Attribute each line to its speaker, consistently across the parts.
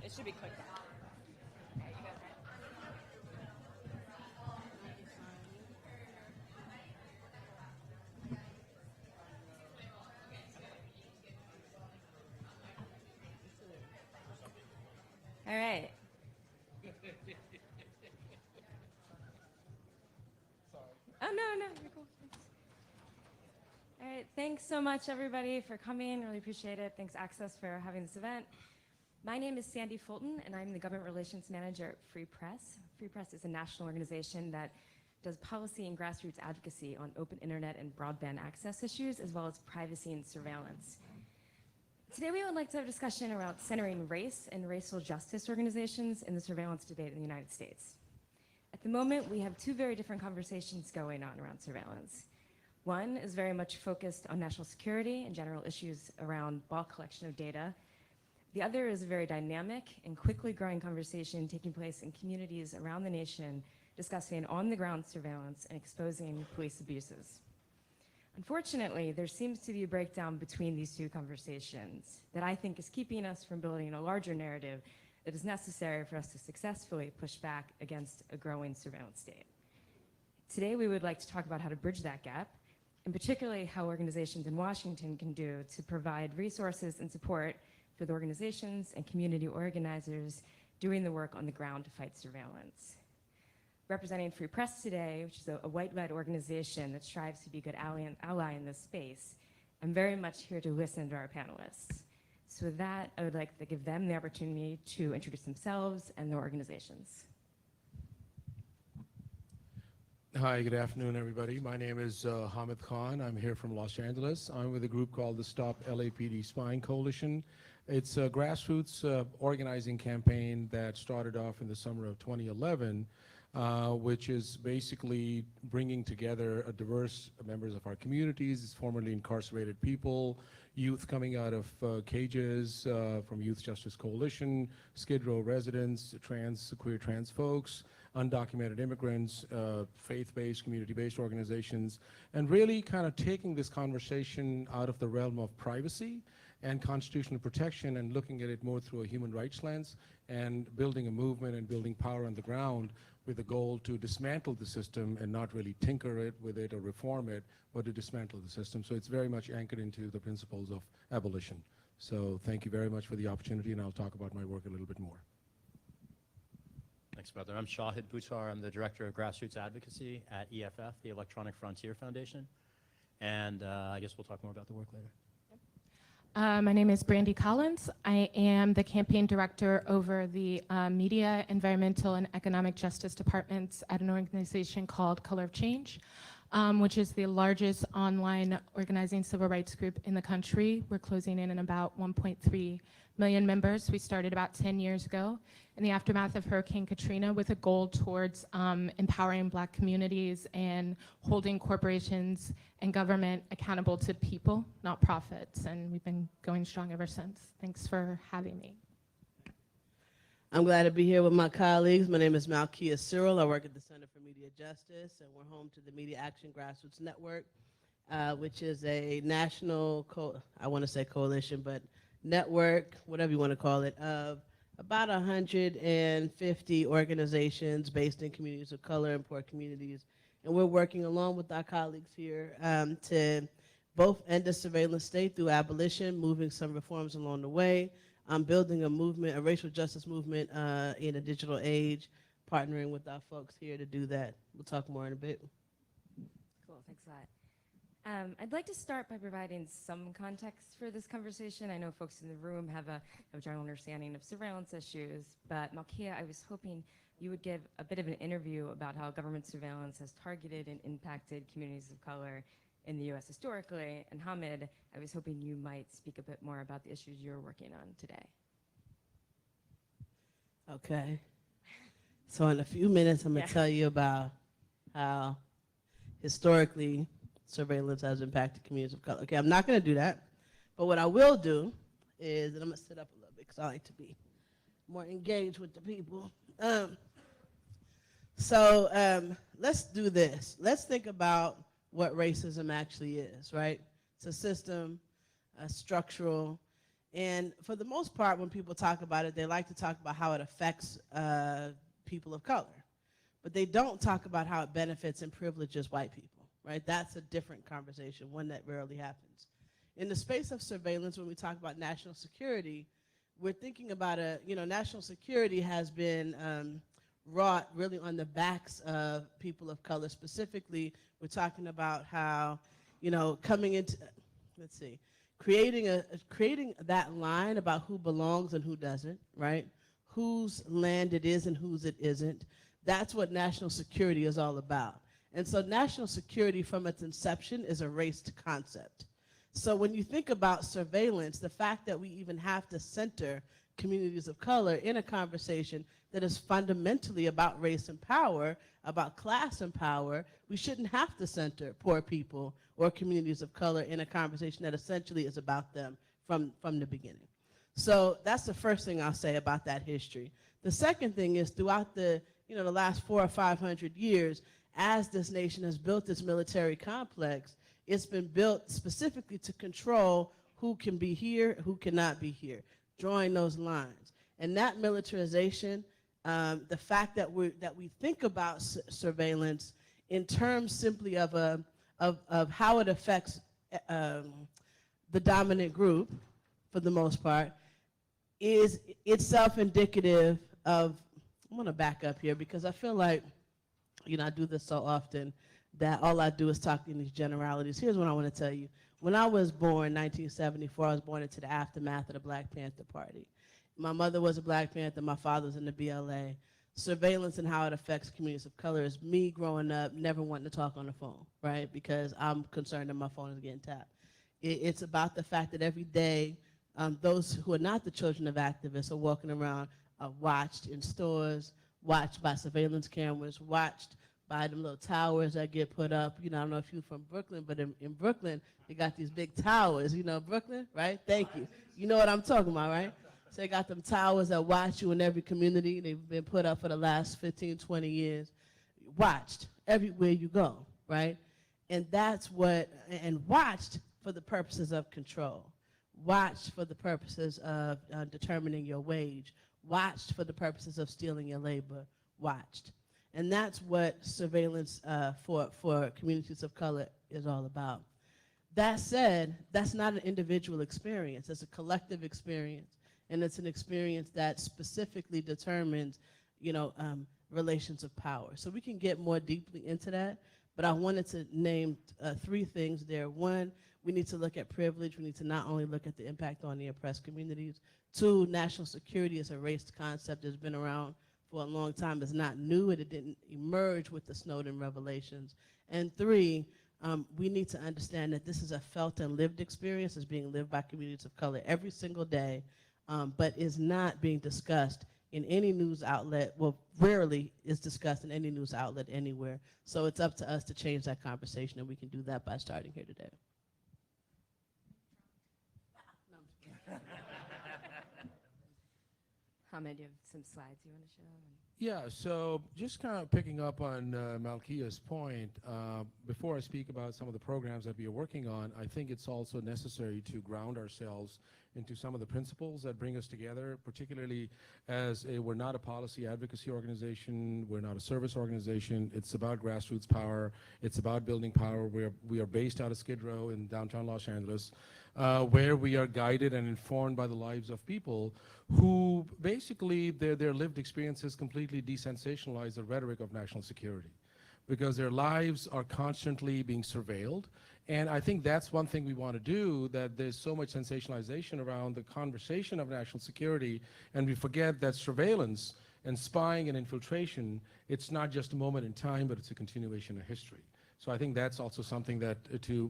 Speaker 1: It should be clicked on. Okay, you guys ready? All right. Oh, no, you're cool. Thanks. All right, thanks so much, everybody, for coming. Really appreciate it. Thanks, Access, for having this event. My name is Sandy Fulton, and I'm the Government Relations Manager at Free Press. Free Press is a national organization that does policy and grassroots advocacy on open internet and broadband access issues, as well as privacy and surveillance. Today, we would like to have a discussion around centering race and racial justice organizations in the surveillance debate in the United States. At the moment, we have two very different conversations going on around surveillance. One is very much focused on national security and general issues around bulk collection of data. The other is a very dynamic and quickly growing conversation taking place in communities around the nation discussing on-the-ground surveillance and exposing police abuses. Unfortunately, there seems to be a breakdown between these two conversations that I think is keeping us from building a larger narrative that is necessary for us to successfully push back against a growing surveillance state. Today, we would like to talk about how to bridge that gap, and particularly how organizations in Washington can do to provide resources and support for the organizations and community organizers doing the work on the ground to fight surveillance. Representing Free Press today, which is a white-led organization that strives to be a good ally in this space, I'm very much here to listen to our panelists. So with that, I would like to give them the opportunity to introduce themselves and their organizations.
Speaker 2: Hi, good afternoon, everybody. My name is Hamid Khan. I'm here from Los Angeles. I'm with a group called the Stop LAPD Spying Coalition. It's a grassroots organizing campaign that started off in the summer of 2011, which is basically bringing together a diverse members of our communities, formerly incarcerated people, youth coming out of cages from Youth Justice Coalition, Skid Row residents, queer trans folks, undocumented immigrants, faith-based, community-based organizations, and really kind of taking this conversation out of the realm of privacy and constitutional protection and looking at it more through a human rights lens and building a movement and building power on the ground with a goal to dismantle the system and not really tinker it with it or reform it, but to dismantle the system. So it's very much anchored into the principles of abolition. So thank you very much for the opportunity, and I'll talk about my work a little bit more.
Speaker 3: Thanks, brother. I'm Shahid Buttar. I'm the Director of Grassroots Advocacy at EFF, the Electronic Frontier Foundation. And I guess we'll talk more about the work later.
Speaker 4: My name is Brandy Collins. I am the campaign director over the Media, Environmental, and Economic Justice departments at an organization called Color of Change, which is the largest online organizing civil rights group in the country. We're closing in on about 1.3 million members. We started about 10 years ago in the aftermath of Hurricane Katrina with a goal towards empowering Black communities and holding corporations and government accountable to people, not profits. And we've been going strong ever since. Thanks for having me.
Speaker 5: I'm glad to be here with my colleagues. My name is Malkia Cyril. I work at the Center for Media Justice, and we're home to the Media Action Grassroots Network, which is a national, I want to say coalition, but network, whatever you want to call it, of about 150 organizations based in communities of color and poor communities. And we're working along with our colleagues here to both end the surveillance state through abolition, moving some reforms along the way, building a movement, a racial justice movement in a digital age, partnering with our folks here to do that. We'll talk more in a bit.
Speaker 1: Cool, thanks a lot. I'd like to start by providing some context for this conversation. I know folks in the room have a general understanding of surveillance issues, but Malkia, I was hoping you would give a bit of an interview about how government surveillance has targeted and impacted communities of color in the U.S. historically. And Hamid, I was hoping you might speak a bit more about the issues you're working on today.
Speaker 5: Okay. So in a few minutes, I'm going to tell you about how historically surveillance has impacted communities of color. Okay, I'm not going to do that. But what I will do is, and I'm going to sit up a little bit because I like to be more engaged with the people. Let's do this. Let's think about what racism actually is, right? It's a system, structural, And for the most part, when people talk about it, they like to talk about how it affects people of color. But they don't talk about how it benefits and privileges white people, right? That's a different conversation, one that rarely happens. In the space of surveillance, when we talk about national security, we're thinking about national security has been wrought really on the backs of people of color. Specifically, we're talking about how, coming into, creating that line about who belongs and who doesn't, right? Whose land it is and whose it isn't. That's what national security is all about. And so national security from its inception is a raced concept. So when you think about surveillance, the fact that we even have to center communities of color in a conversation that is fundamentally about race and power, about class and power, we shouldn't have to center poor people or communities of color in a conversation that essentially is about them from the beginning. So that's the first thing I'll say about that history. The second thing is throughout the last 400 or 500 years, as this nation has built its military complex, it's been built specifically to control who can be here, who cannot be here, drawing those lines. And that militarization, the fact that we think about surveillance in terms simply of how it affects the dominant group, for the most part, is itself indicative of. I'm going to back up here because I feel like, I do this so often that all I do is talk in these generalities. Here's what I want to tell you. When I was born, 1974, I was born into the aftermath of the Black Panther Party. My mother was a Black Panther. My father was in the BLA. Surveillance and how it affects communities of color is me growing up never wanting to talk on the phone, right? Because I'm concerned that my phone is getting tapped. It's about the fact that every day those who are not the children of activists are walking around watched in stores, watched by surveillance cameras, watched by them little towers that get put up. I don't know if you're from Brooklyn, but in Brooklyn, they got these big towers. Brooklyn, right? Thank you. You know what I'm talking about, right? So they got them towers that watch you in every community. They've been put up for the last 15, 20 years. Watched everywhere you go, right? And that's and watched for the purposes of control. Watched for the purposes of determining your wage. Watched for the purposes of stealing your labor. Watched. And that's what surveillance for communities of color is all about. That said, that's not an individual experience. It's a collective experience. And it's an experience that specifically determines, relations of power. So we can get more deeply into that, but I wanted to name 3 things there. 1, we need to look at privilege. We need to not only look at the impact on the oppressed communities. 2, national security is a race concept that's been around for a long time. It's not new. It didn't emerge with the Snowden revelations. And 3, we need to understand that this is a felt and lived experience. It's being lived by communities of color every single day, but is not being discussed in any news outlet. Well, rarely is discussed in any news outlet anywhere. So it's up to us to change that conversation, and we can do that by starting here today.
Speaker 1: Hamid, you have some slides you want to show?
Speaker 2: Yeah, so just kind of picking up on Malkia's point, before I speak about some of the programs that we are working on, I think it's also necessary to ground ourselves into some of the principles that bring us together, particularly as we're not a policy advocacy organization, we're not a service organization. It's about grassroots power. It's about building power. We are based out of Skid Row in downtown Los Angeles, where we are guided and informed by the lives of people who basically their lived experiences completely desensationalize the rhetoric of national security, because their lives are constantly being surveilled. And I think that's one thing we want to do, that there's so much sensationalization around the conversation of national security, and we forget that surveillance and spying and infiltration, it's not just a moment in time, but it's a continuation of history. So I think that's also something that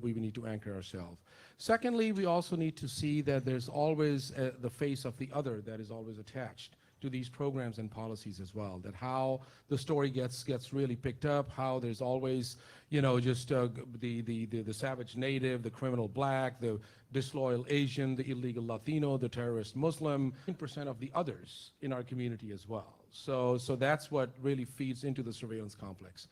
Speaker 2: we need to anchor ourselves. Secondly, we also need to see that there's always the face of the other that is always attached to these programs and policies as well, that how the story gets really picked up, how there's always, just the savage native, the criminal black, the disloyal Asian, the illegal Latino, the terrorist Muslim, 10% of the others in our community as well. So that's what really feeds into the surveillance complex.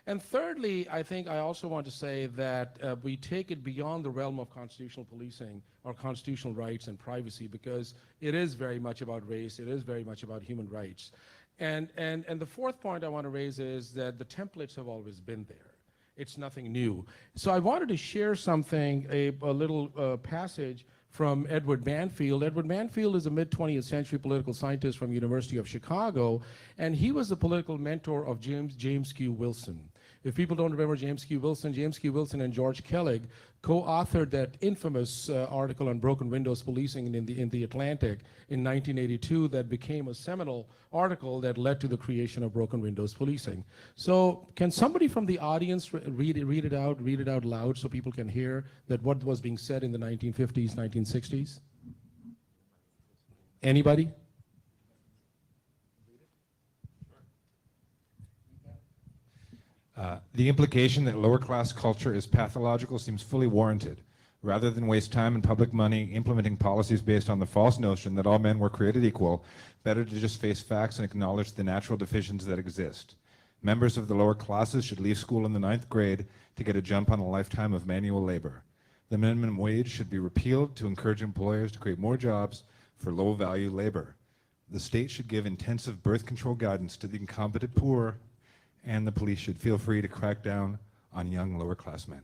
Speaker 2: And thirdly, I think I also want to say that we take it beyond the realm of constitutional policing or constitutional rights and privacy, because it is very much about race, it is very much about human rights. And the fourth point I want to raise is that the templates have always been there. It's nothing new. So I wanted to share something, a little passage from Edward Banfield. Edward Banfield is a mid-20th century political scientist from University of Chicago, and he was the political mentor of James Q. Wilson. If people don't remember James Q. Wilson and George Kellig co-authored that infamous article on broken windows policing in the Atlantic in 1982 that became a seminal article that led to the creation of broken windows policing. So can somebody from the audience read it out loud so people can hear that what was being said in the 1950s, 1960s? Anybody?
Speaker 6: The implication that lower class culture is pathological seems fully warranted. Rather than waste time and public money implementing policies based on the false notion that all men were created equal, better to just face facts and acknowledge the natural deficiencies that exist. Members of the lower classes should leave school in the 9th grade to get a jump on a lifetime of manual labor. The minimum wage should be repealed to encourage employers to create more jobs for low-value labor. The state should give intensive birth control guidance to the incompetent poor, and the police should feel free to crack down on young lower-class men.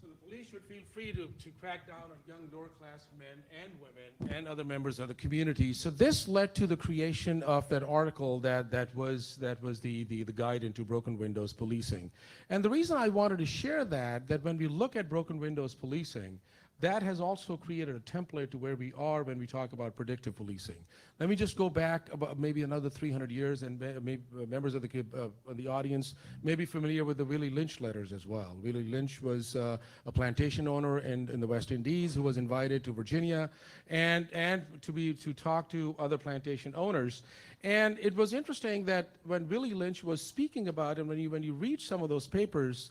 Speaker 2: So the police should feel free to crack down on young lower-class men and women and other members of the community. So this led to the creation of that article that was the guide into broken windows policing. And the reason I wanted to share that when we look at broken windows policing, that has also created a template to where we are when we talk about predictive policing. Let me just go back about maybe another 300 years, and maybe members of the audience may be familiar with the Willie Lynch letters as well. Willie Lynch was a plantation owner in the West Indies who was invited to Virginia and to talk to other plantation owners. And it was interesting that when Willie Lynch was speaking about, and when you read some of those papers,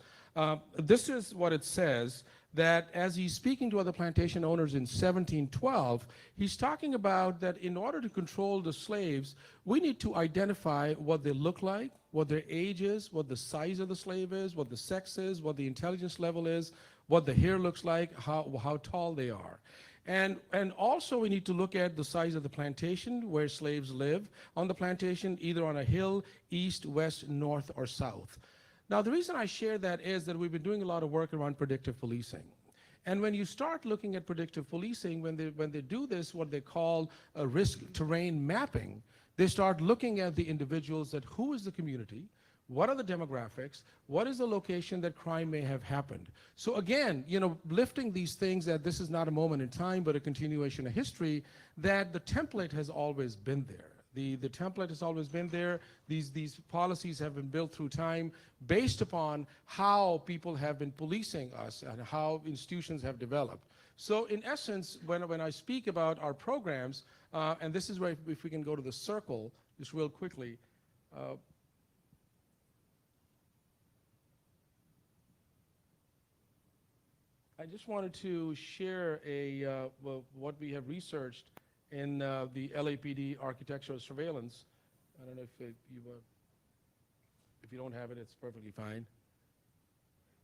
Speaker 2: this is what it says, that as he's speaking to other plantation owners in 1712, he's talking about that in order to control the slaves, we need to identify what they look like, what their age is, what the size of the slave is, what the sex is, what the intelligence level is, what the hair looks like, how tall they are. And also we need to look at the size of the plantation where slaves live on the plantation, either on a hill, east, west, north, or south. Now, the reason I share that is that we've been doing a lot of work around predictive policing. And when you start looking at predictive policing, when they do this, what they call a risk terrain mapping, they start looking at the individuals, that who is the community, what are the demographics, what is the location that crime may have happened. So again, lifting these things, that this is not a moment in time, but a continuation of history, that the template has always been there. The template has always been there. These policies have been built through time based upon how people have been policing us and how institutions have developed. So in essence, when I speak about our programs, and this is where, if we can go to the circle, just real quickly. I just wanted to share what we have researched in the LAPD architectural surveillance. I don't know if you don't have it, it's perfectly fine.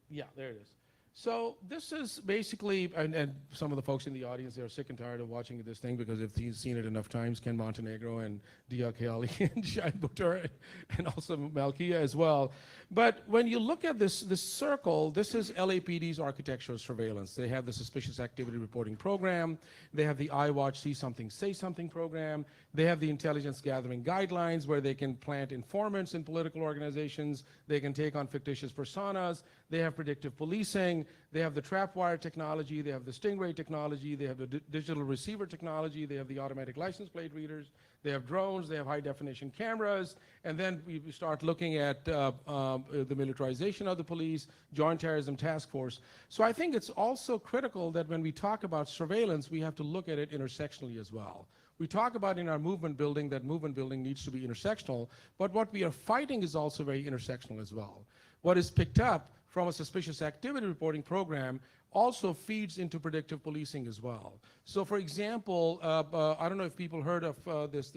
Speaker 2: Yeah, there it is. So this is basically, and some of the folks in the audience, they're sick and tired of watching this thing because they've seen it enough times, Ken Montenegro and Dia Keali and Shai Buttar and also Malkia as well. But when you look at this circle, this is LAPD's architectural surveillance. They have the suspicious activity reporting program. They have the iWatch See Something, Say Something program. They have the intelligence gathering guidelines where they can plant informants in political organizations. They can take on fictitious personas. They have predictive policing. They have the trapwire technology. They have the Stingray technology. They have the digital receiver technology. They have the automatic license plate readers. They have drones. They have high definition cameras. And then we start looking at the militarization of the police, Joint Terrorism Task Force. So I think it's also critical that when we talk about surveillance, we have to look at it intersectionally as well. We talk about in our movement building that movement building needs to be intersectional, but what we are fighting is also very intersectional as well. What is picked up from a suspicious activity reporting program also feeds into predictive policing as well. So for example, I don't know if people heard of this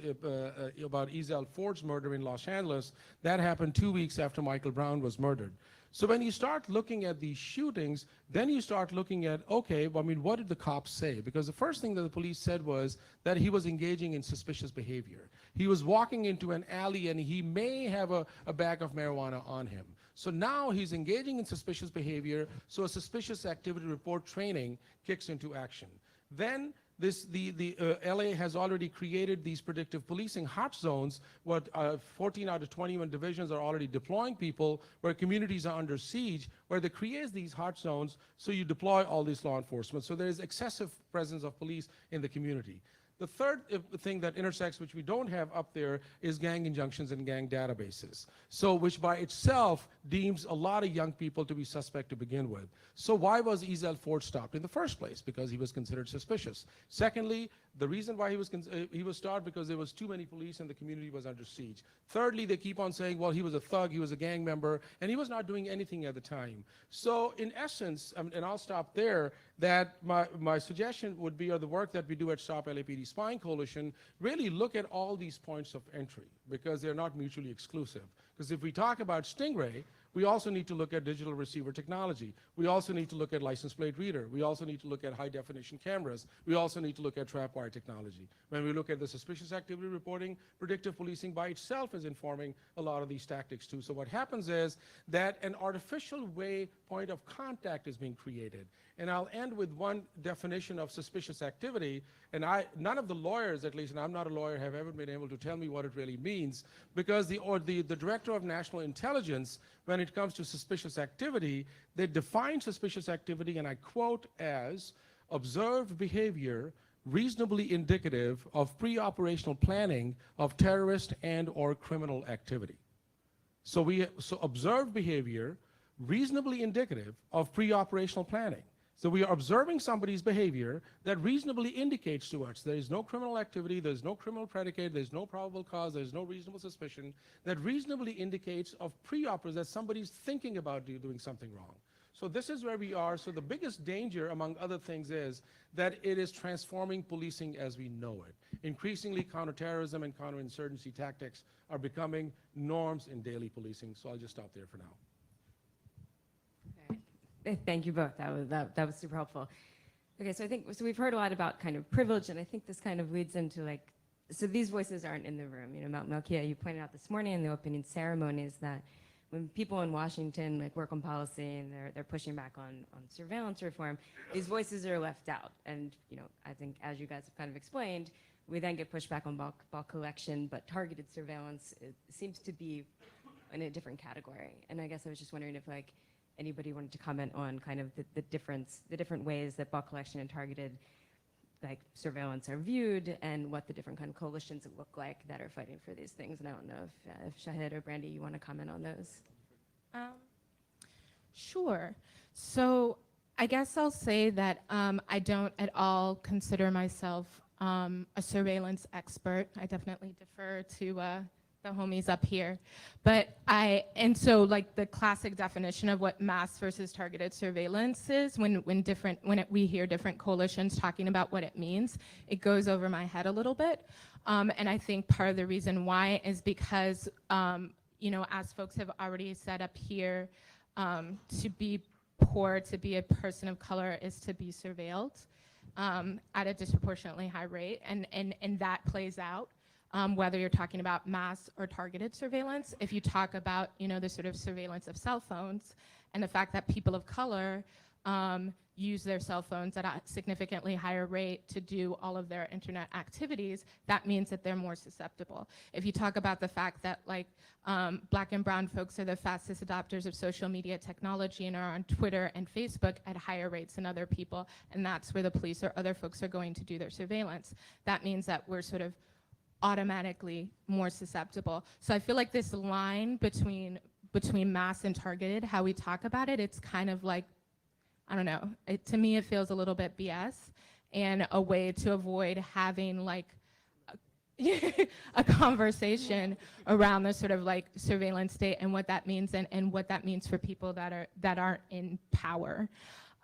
Speaker 2: about Ezell Ford's murder in Los Angeles. That happened 2 weeks after Michael Brown was murdered. So when you start looking at these shootings, then you start looking at, okay, well, I mean, what did the cops say? Because the first thing that the police said was that he was engaging in suspicious behavior. He was walking into an alley and he may have a bag of marijuana on him. So now he's engaging in suspicious behavior, so a suspicious activity report training kicks into action. Then LA has already created these predictive policing hot zones, what 14 out of 21 divisions are already deploying people where communities are under siege, where they create these hot zones, so you deploy all this law enforcement. So there's excessive presence of police in the community. The third thing that intersects, which we don't have up there, is gang injunctions and gang databases. So which by itself deems a lot of young people to be suspect to begin with. So why was Ezell Ford stopped in the first place? Because he was considered suspicious. Secondly, the reason why he was stopped because there was too many police and the community was under siege. Thirdly, they keep on saying, well, he was a thug, he was a gang member, and he was not doing anything at the time. So in essence, and I'll stop there, that my suggestion would be, or the work that we do at Stop LAPD Spying Coalition, really look at all these points of entry because they're not mutually exclusive. Because if we talk about Stingray, we also need to look at digital receiver technology. We also need to look at license plate reader. We also need to look at high definition cameras. We also need to look at trapwire technology. When we look at the suspicious activity reporting, predictive policing by itself is informing a lot of these tactics too. So what happens is that an artificial point of contact is being created. And I'll end with one definition of suspicious activity. And none of the lawyers, at least, and I'm not a lawyer, have ever been able to tell me what it really means, because the Director of National Intelligence, when it comes to suspicious activity, they define suspicious activity, and I quote, as observed behavior reasonably indicative of pre-operational planning of terrorist and or criminal activity. So observed behavior reasonably indicative of pre-operational planning. So we are observing somebody's behavior that reasonably indicates to us there is no criminal activity, there's no criminal predicate, there's no probable cause, there's no reasonable suspicion, that reasonably indicates of pre-operation that somebody's thinking about doing something wrong. So this is where we are. So the biggest danger, among other things, is that it is transforming policing as we know it. Increasingly, counterterrorism and counterinsurgency tactics are becoming norms in daily policing. So I'll just stop there for now.
Speaker 1: Thank you both. That was super helpful. Okay, so we've heard a lot about kind of privilege, and I think this kind of leads into so these voices aren't in the room. You know, Malkia, you pointed out this morning in the opening ceremonies that when people in Washington work on policy and they're pushing back on surveillance reform, these voices are left out. And you know, I think as you guys have kind of explained, we then get pushed back on bulk collection, but targeted surveillance seems to be in a different category. And I guess I was just wondering if anybody wanted to comment on kind of the different ways that bulk collection and targeted surveillance are viewed, and what the different kind of coalitions look like that are fighting for these things. And I don't know if Shahid or Brandy, you want to comment on those?
Speaker 4: Sure. So I guess I'll say that I don't at all consider myself a surveillance expert. I definitely defer to the homies up here. So the classic definition of what mass versus targeted surveillance is, when we hear different coalitions talking about what it means, it goes over my head a little bit. And I think part of the reason why is because, you know, as folks have already said up here, to be poor, to be a person of color is to be surveilled at a disproportionately high rate, and that plays out. Whether you're talking about mass or targeted surveillance. If you talk about, you know, the sort of surveillance of cell phones and the fact that people of color use their cell phones at a significantly higher rate to do all of their internet activities, that means that they're more susceptible. If you talk about the fact that Black and brown folks are the fastest adopters of social media technology and are on Twitter and Facebook at higher rates than other people, and that's where the police or other folks are going to do their surveillance, that means that we're sort of automatically more susceptible. So I feel like this line between mass and targeted, how we talk about it, it's kind of I don't know, to me it feels a little bit BS, and a way to avoid having a conversation around the sort of surveillance state and what that means, and what that means for people that aren't in power.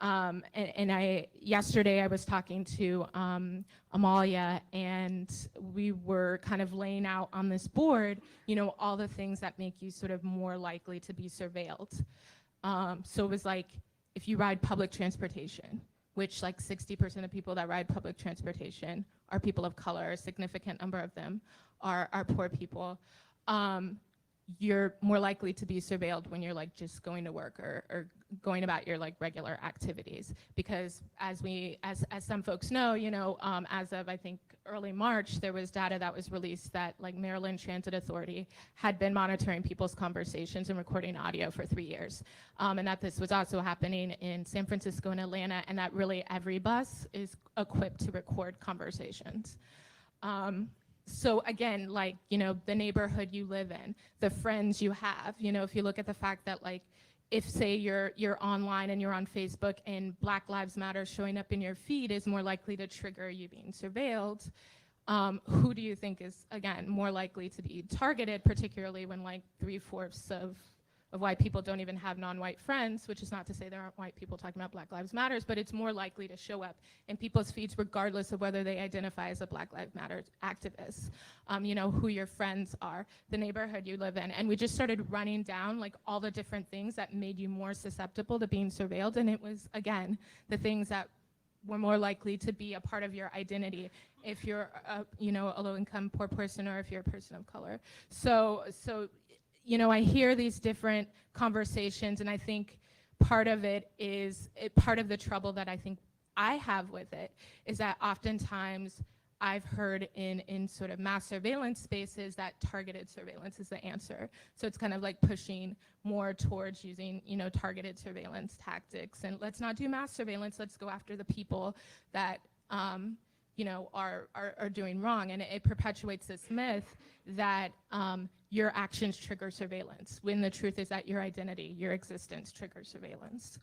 Speaker 4: Yesterday I was talking to Amalia, and we were kind of laying out on this board, all the things that make you sort of more likely to be surveilled. So it was like, if you ride public transportation, which like 60% of people that ride public transportation are people of color, a significant number of them are poor people. You're more likely to be surveilled when you're like just going to work or going about your like regular activities, because as some folks know, as of I think early March, there was data that was released that like Maryland Transit Authority had been monitoring people's conversations and recording audio for 3 years, and that this was also happening in San Francisco and Atlanta, and that really every bus is equipped to record conversations. So again, like, the neighborhood you live in, the friends you have, if you look at the fact that like, if say you're online and you're on Facebook and Black Lives Matter showing up in your feed is more likely to trigger you being surveilled, who do you think is, again, more likely to be targeted, particularly when like 3/4 of white people don't even have non-white friends, which is not to say there aren't white people talking about Black Lives Matters, but it's more likely to show up in people's feeds regardless of whether they identify as a Black Lives Matter activist, who your friends are, the neighborhood you live in. And we just started running down like all the different things that made you more susceptible to being surveilled. And it was, again, the things that were more likely to be a part of your identity if you're a low-income poor person or if you're a person of color. So I hear these different conversations, and I think part of the trouble that I think I have with it is that oftentimes I've heard in sort of mass surveillance spaces that targeted surveillance is the answer. So it's kind of like pushing more towards using, targeted surveillance tactics. And let's not do mass surveillance, let's go after the people that, are doing wrong. And it perpetuates this myth that your actions trigger surveillance, when the truth is that your identity, your existence triggers surveillance.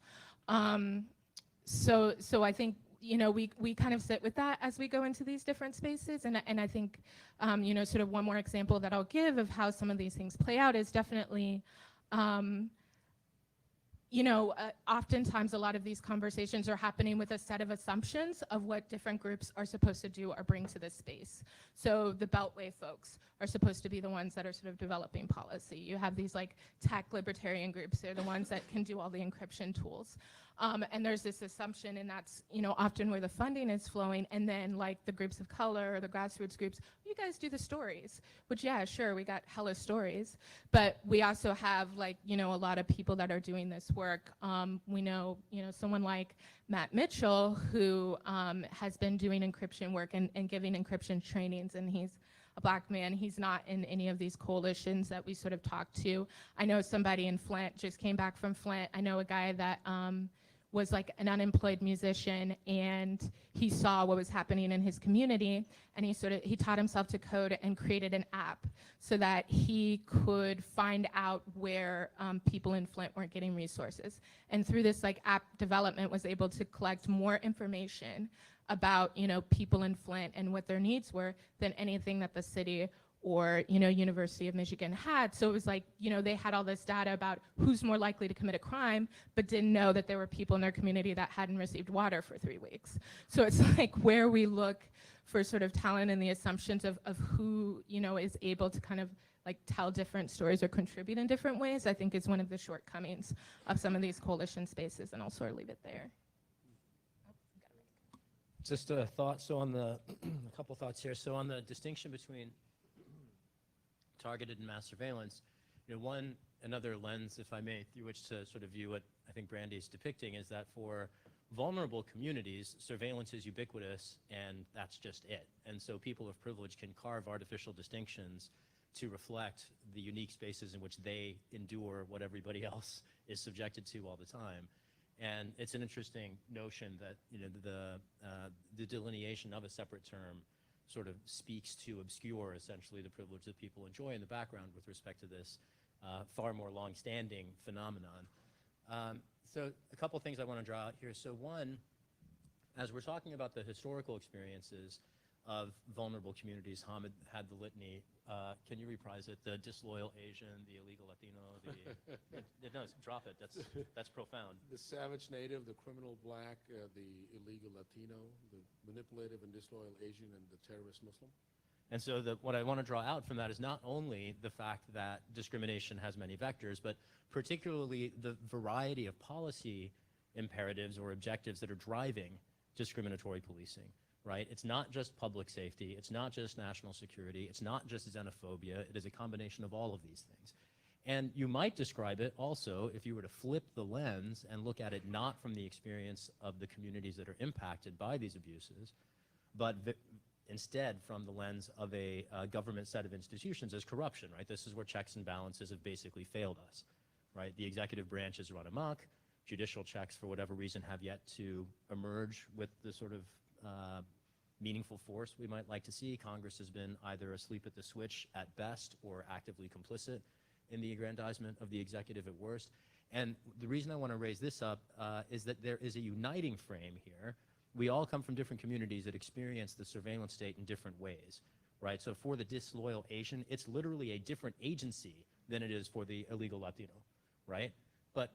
Speaker 4: So I think, we kind of sit with that as we go into these different spaces. And I think, sort of one more example that I'll give of how some of these things play out is definitely, oftentimes a lot of these conversations are happening with a set of assumptions of what different groups are supposed to do or bring to this space. So the Beltway folks are supposed to be the ones that are sort of developing policy. You have these like tech libertarian groups, they're the ones that can do all the encryption tools. And there's this assumption, and that's often where the funding is flowing. And then like the groups of color or the grassroots groups, you guys do the stories, which yeah, sure, we got hella stories, but we also have like a lot of people that are doing this work. We know someone like Matt Mitchell, who has been doing encryption work and giving encryption trainings, and he's a Black man. He's not in any of these coalitions that we sort of talked to. I know somebody in Flint just came back from Flint. I know a guy that was like an unemployed musician, and he saw what was happening in his community, and he taught himself to code and created an app so that he could find out where people in Flint weren't getting resources. And through this like app development was able to collect more information about people in Flint and what their needs were than anything that the city or University of Michigan had. So it was like they had all this data about who's more likely to commit a crime, but didn't know that there were people in their community that hadn't received water for 3 weeks. So it's like where we look for sort of talent and the assumptions of who is able to kind of like tell different stories or contribute in different ways, I think is one of the shortcomings of some of these coalition spaces, and I'll sort of leave it there.
Speaker 3: Just a thought, so on the, a couple thoughts here. So on the distinction between targeted and mass surveillance, another lens, if I may, through which to sort of view what I think Brandy is depicting is that for vulnerable communities, surveillance is ubiquitous, and that's just it. And so people of privilege can carve artificial distinctions to reflect the unique spaces in which they endure what everybody else is subjected to all the time. And it's an interesting notion that the delineation of a separate term sort of speaks to obscure essentially the privilege that people enjoy in the background with respect to this far more long-standing phenomenon. So a couple things I want to draw out here. So one, as we're talking about the historical experiences, of vulnerable communities. Hamid had the litany. Can you reprise it? The disloyal Asian, the illegal Latino, it does, drop it. That's profound.
Speaker 2: The savage native, the criminal black, the illegal Latino, the manipulative and disloyal Asian, and the terrorist Muslim.
Speaker 3: And so what I want to draw out from that is not only the fact that discrimination has many vectors, but particularly the variety of policy imperatives or objectives that are driving discriminatory policing, right? It's not just public safety, it's not just national security, it's not just xenophobia, it is a combination of all of these things. And you might describe it also, if you were to flip the lens and look at it not from the experience of the communities that are impacted by these abuses, but instead from the lens of a government set of institutions as corruption, right? This is where checks and balances have basically failed us, right? The executive branch has run amok, judicial checks for whatever reason have yet to emerge with the sort of meaningful force we might like to see. Congress has been either asleep at the switch at best or actively complicit in the aggrandizement of the executive at worst. And the reason I want to raise this up is that there is a uniting frame here. We all come from different communities that experience the surveillance state in different ways, right? So for the disloyal Asian, it's literally a different agency than it is for the illegal Latino, right? But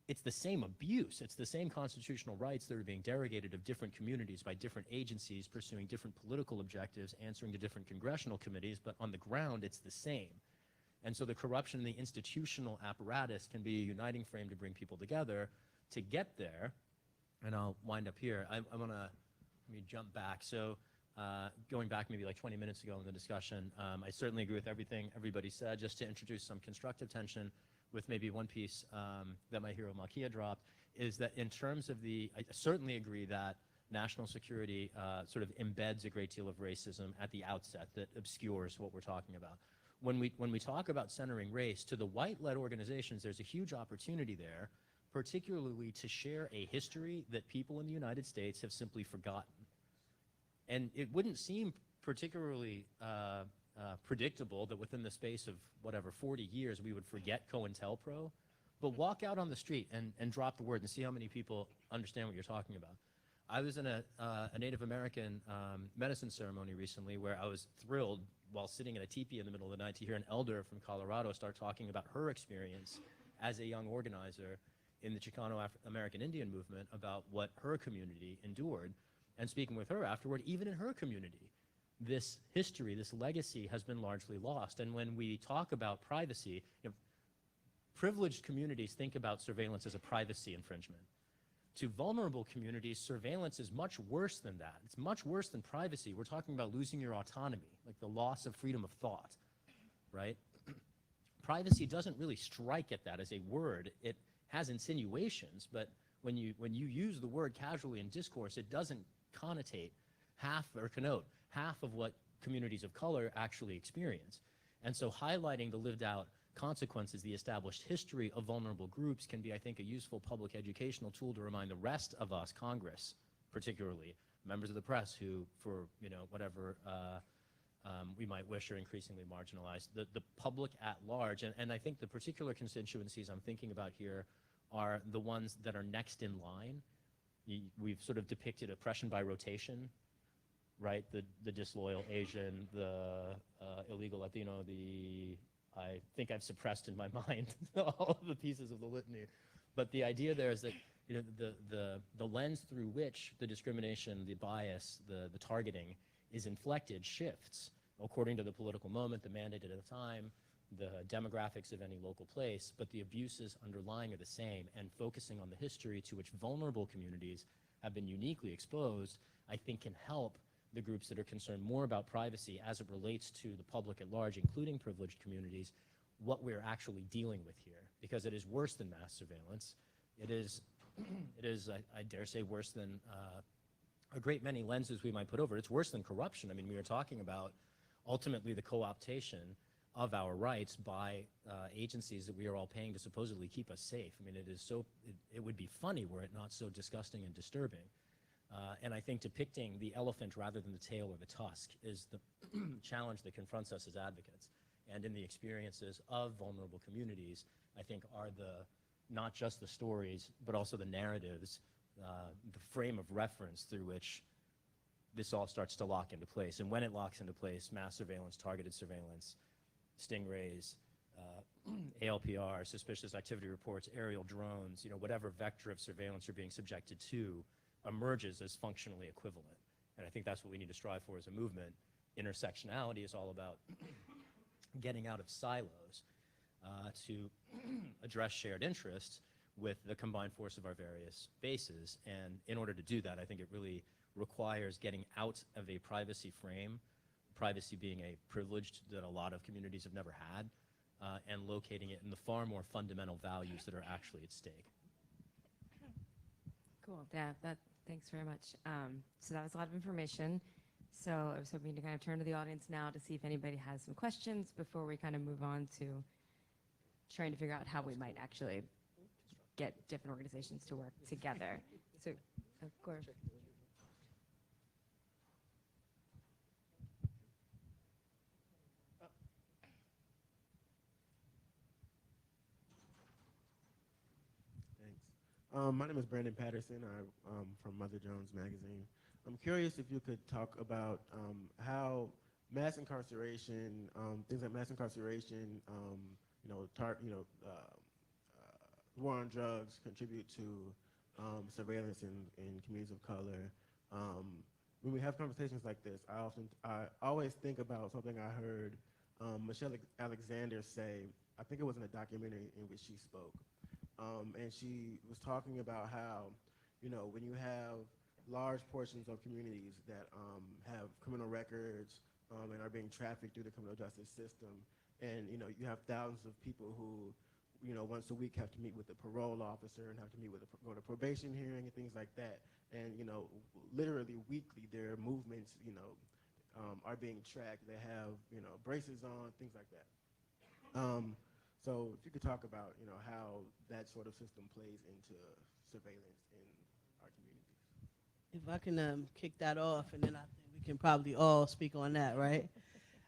Speaker 3: it's the same abuse, it's the same constitutional rights that are being derogated of different communities by different agencies pursuing different political objectives, answering to different congressional committees, but on the ground it's the same. And so the corruption in the institutional apparatus can be a uniting frame to bring people together. To get there, and I'll wind up here, I want to, let me jump back. So going back maybe like 20 minutes ago in the discussion, I certainly agree with everything everybody said. Just to introduce some constructive tension with maybe one piece that my hero Malkia dropped, is that in terms of I certainly agree that national security sort of embeds a great deal of racism at the outset that obscures what we're talking about. When we talk about centering race, to the white-led organizations, there's a huge opportunity there, particularly to share a history that people in the United States have simply forgotten. And it wouldn't seem particularly predictable that within the space of whatever 40 years we would forget COINTELPRO, but walk out on the street and drop the word and see how many people understand what you're talking about. I was in a Native American medicine ceremony recently where I was thrilled while sitting in a teepee in the middle of the night to hear an elder from Colorado start talking about her experience as a young organizer in the Chicano American Indian movement about what her community endured. And speaking with her afterward, even in her community, this history, this legacy has been largely lost. And when we talk about privacy, privileged communities think about surveillance as a privacy infringement. To vulnerable communities, surveillance is much worse than that. It's much worse than privacy. We're talking about losing your autonomy, like the loss of freedom of thought, right? Privacy doesn't really strike at that as a word. It has insinuations, but when you use the word casually in discourse, it doesn't connotate connote half of what communities of color actually experience. And so highlighting the lived out consequences, the established history of vulnerable groups can be, I think, a useful public educational tool to remind the rest of us, Congress, particularly, members of the press who, for whatever we might wish, are increasingly marginalized, the public at large. And I think the particular constituencies I'm thinking about here are the ones that are next in line. We've sort of depicted oppression by rotation, right? The disloyal Asian, the illegal Latino, I think I've suppressed in my mind all of the pieces of the litany. But the idea there is that the lens through which the discrimination, the bias, the targeting is inflected shifts according to the political moment, the mandate at a time, the demographics of any local place, but the abuses underlying are the same, and focusing on the history to which vulnerable communities have been uniquely exposed, I think can help the groups that are concerned more about privacy as it relates to the public at large, including privileged communities, what we're actually dealing with here, because it is worse than mass surveillance. It is, I dare say, worse than a great many lenses we might put over it. It's worse than corruption. I mean, we are talking about ultimately the co-optation of our rights by agencies that we are all paying to supposedly keep us safe. I mean, it would be funny were it not so disgusting and disturbing. And I think depicting the elephant rather than the tail or the tusk is the challenge that confronts us as advocates. And in the experiences of vulnerable communities, I think are not just the stories, but also the narratives, the frame of reference through which this all starts to lock into place. And when it locks into place, mass surveillance, targeted surveillance, stingrays, ALPR, suspicious activity reports, aerial drones, whatever vector of surveillance you're being subjected to emerges as functionally equivalent. And I think that's what we need to strive for as a movement. Intersectionality is all about getting out of silos to address shared interests with the combined force of our various bases. And in order to do that, I think it really requires getting out of a privacy frame, privacy being a privilege that a lot of communities have never had, and locating it in the far more fundamental values that are actually at stake.
Speaker 1: Cool. Yeah, thanks very much. So that was a lot of information. So I was hoping to kind of turn to the audience now to see if anybody has some questions before we kind of move on to trying to figure out how we might actually get different organizations to work together. So, of course.
Speaker 7: Thanks. My name is Brandon Patterson. I'm from Mother Jones Magazine. I'm curious if you could talk about how mass incarceration, things like mass incarceration, war on drugs contribute to surveillance in communities of color. When we have conversations like this, I always think about something I heard Michelle Alexander say. I think it was in a documentary in which she spoke. And she was talking about how, when you have large portions of communities that have criminal records and are being trafficked through the criminal justice system, and you have thousands of people who, once a week have to meet with a parole officer and have to go to probation hearing and things like that, and literally weekly their movements, are being tracked. They have braces on, things like that. So if you could talk about how that sort of system plays into surveillance in our communities.
Speaker 5: If I can kick that off, and then I think we can probably all speak on that, right?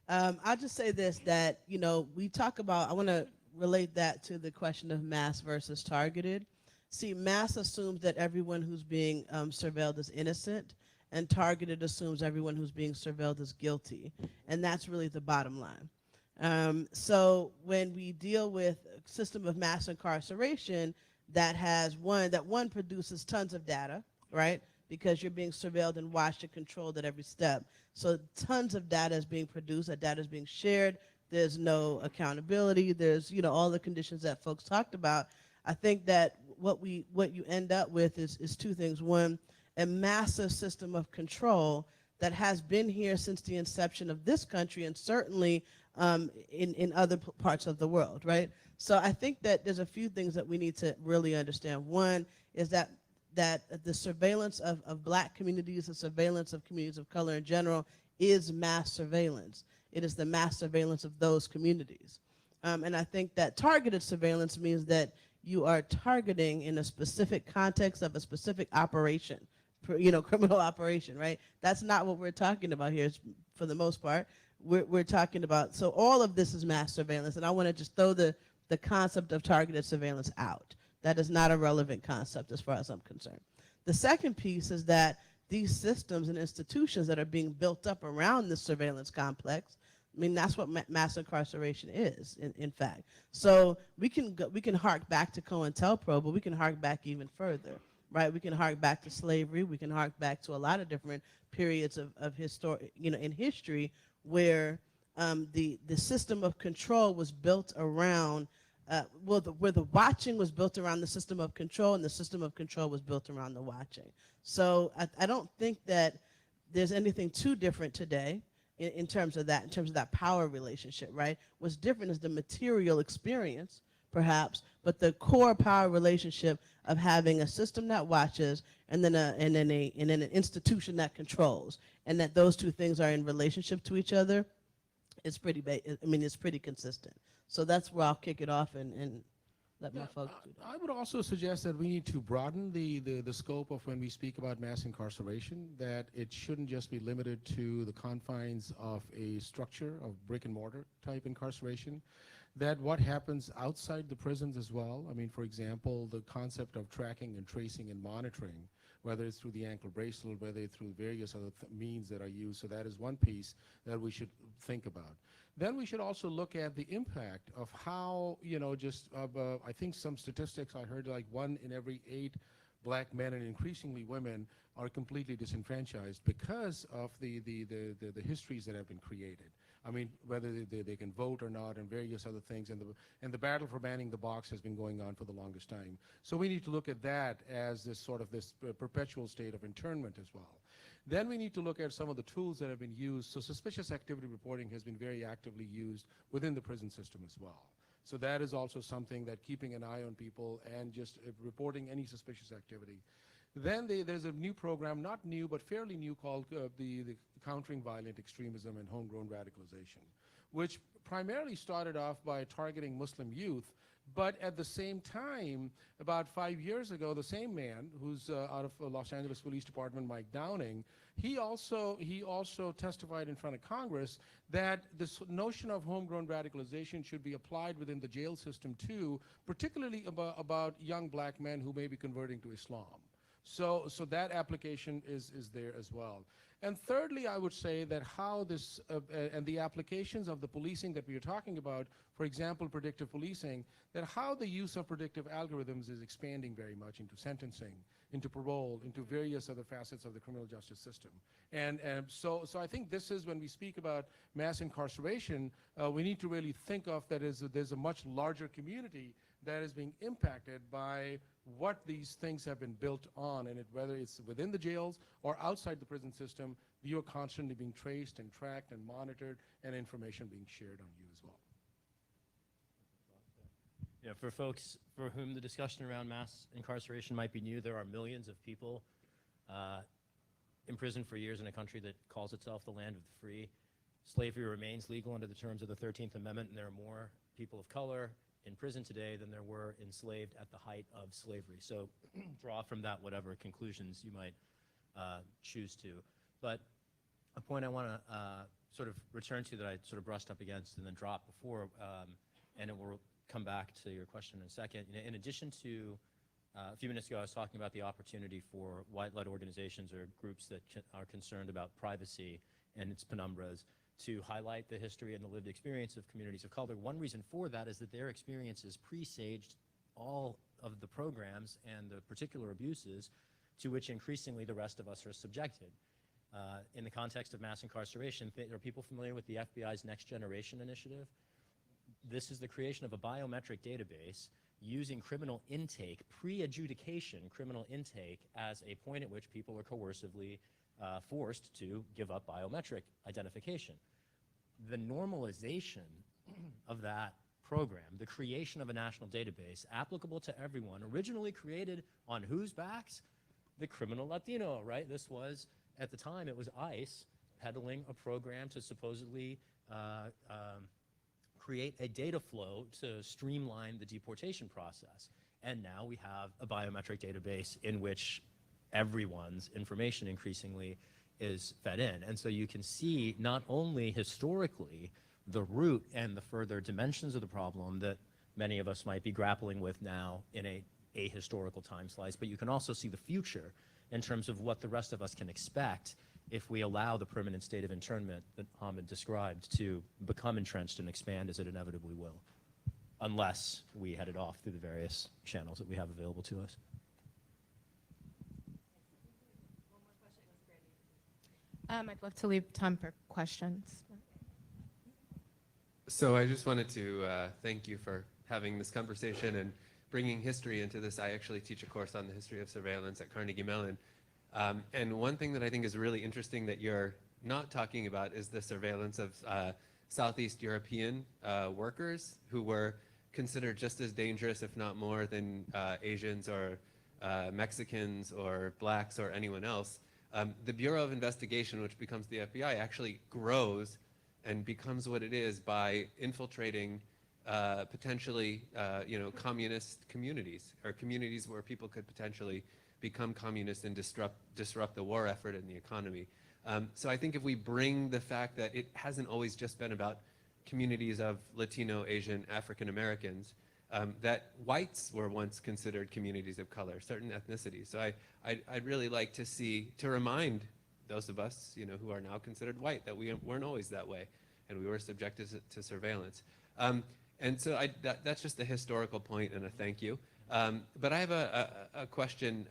Speaker 5: I'll just say this, that, we talk about, I want to relate that to the question of mass versus targeted. See, mass assumes that everyone who's being surveilled is innocent, and targeted assumes everyone who's being surveilled is guilty. And that's really the bottom line. So when we deal with a system of mass incarceration that one produces tons of data, right? Because you're being surveilled and watched and controlled at every step. So tons of data is being produced, that data is being shared. There's no accountability. There's, all the conditions that folks talked about. I think that what you end up with is two things. One, a massive system of control that has been here since the inception of this country, and certainly in other parts of the world, right? So I think that there's a few things that we need to really understand. One is that the surveillance of black communities, the surveillance of communities of color in general, is mass surveillance. It is the mass surveillance of those communities. And I think that targeted surveillance means that you are targeting in a specific context of a specific operation, criminal operation, right? That's not what we're talking about here for the most part. We're talking about, so all of this is mass surveillance, and I want to just throw the concept of targeted surveillance out. That is not a relevant concept as far as I'm concerned. The second piece is that these systems and institutions that are being built up around this surveillance complex, I mean, that's what mass incarceration is, in fact. So we can hark back to COINTELPRO, but we can hark back even further, right? We can hark back to slavery. We can hark back to a lot of different periods of in history where the system of control was built around where the watching was built around the system of control, and the system of control was built around the watching. So I don't think that there's anything too different today in terms of that power relationship, right? What's different is the material experience, perhaps, but the core power relationship of having a system that watches and then an institution that controls, and that those two things are in relationship to each other. It's pretty consistent. So that's where I'll kick it off and let my folks do that.
Speaker 2: I would also suggest that we need to broaden the scope of when we speak about mass incarceration, that it shouldn't just be limited to the confines of a structure of brick and mortar type incarceration, that what happens outside the prisons as well. I mean, for example, the concept of tracking and tracing and monitoring whether it's through the ankle bracelet, whether it's through various other means that are used. So that is one piece that we should think about. Then we should also look at the impact of how, I think some statistics I heard, like 1 in every 8 black men and increasingly women are completely disenfranchised because of the histories that have been created. I mean, whether they can vote or not and various other things. And the battle for banning the box has been going on for the longest time. So we need to look at that as this sort of this perpetual state of internment as well. Then we need to look at some of the tools that have been used. So suspicious activity reporting has been very actively used within the prison system as well. So that is also something that keeping an eye on people and just reporting any suspicious activity. Then there's a new program, not new, but fairly new, called the Countering Violent Extremism and Homegrown Radicalization, which primarily started off by targeting Muslim youth. But at the same time, about 5 years ago, the same man, who's out of Los Angeles Police Department, Mike Downing, he also testified in front of Congress that this notion of homegrown radicalization should be applied within the jail system too, particularly about young black men who may be converting to Islam. So that application is there as well. And thirdly, I would say that how this, and the applications of the policing that we are talking about, for example, predictive policing, that how the use of predictive algorithms is expanding very much into sentencing, into parole, into various other facets of the criminal justice system. And so I think this is, when we speak about mass incarceration, we need to really think of that as there's a much larger community that is being impacted by what these things have been built on, and whether it's within the jails or outside the prison system, you are constantly being traced and tracked and monitored, and information being shared on you as well.
Speaker 3: Yeah, for folks for whom the discussion around mass incarceration might be new, there are millions of people imprisoned for years in a country that calls itself the land of the free. Slavery remains legal under the terms of the 13th Amendment, and there are more people of color in prison today than there were enslaved at the height of slavery. So draw from that whatever conclusions you might choose to. But a point I want to sort of return to that I sort of brushed up against and then dropped before, and it will come back to your question in a second. In addition to, a few minutes ago I was talking about the opportunity for white-led organizations or groups that are concerned about privacy and its penumbras to highlight the history and the lived experience of communities of color. One reason for that is that their experiences presaged all of the programs and the particular abuses to which increasingly the rest of us are subjected. In the context of mass incarceration, are people familiar with the FBI's Next Generation initiative? This is the creation of a biometric database using criminal intake, pre-adjudication criminal intake, as a point at which people are coercively forced to give up biometric identification. The normalization of that program, the creation of a national database applicable to everyone, originally created on whose backs? The criminal Latino, right? This was, at the time, it was ICE peddling a program to supposedly create a data flow to streamline the deportation process. And now we have a biometric database in which everyone's information increasingly is fed in. And so you can see not only historically the root and the further dimensions of the problem that many of us might be grappling with now in a historical time slice, but you can also see the future in terms of what the rest of us can expect if we allow the permanent state of internment that Hamid described to become entrenched and expand as it inevitably will, unless we head it off through the various channels that we have available to us.
Speaker 4: I'd love to leave time for questions.
Speaker 8: So I just wanted to thank you for having this conversation and bringing history into this. I actually teach a course on the history of surveillance at Carnegie Mellon. And one thing that I think is really interesting that you're not talking about is the surveillance of Southeast European workers who were considered just as dangerous, if not more, than Asians or Mexicans or blacks or anyone else. The Bureau of Investigation, which becomes the FBI, actually grows and becomes what it is by infiltrating potentially, communist communities, or communities where people could potentially become communist and disrupt the war effort in the economy. So I think if we bring the fact that it hasn't always just been about communities of Latino, Asian, African Americans, that whites were once considered communities of color, certain ethnicities. So I'd really like to remind those of us, who are now considered white, that we weren't always that way, and we were subjected to surveillance. And so that's just a historical point and a thank you. But I have a question.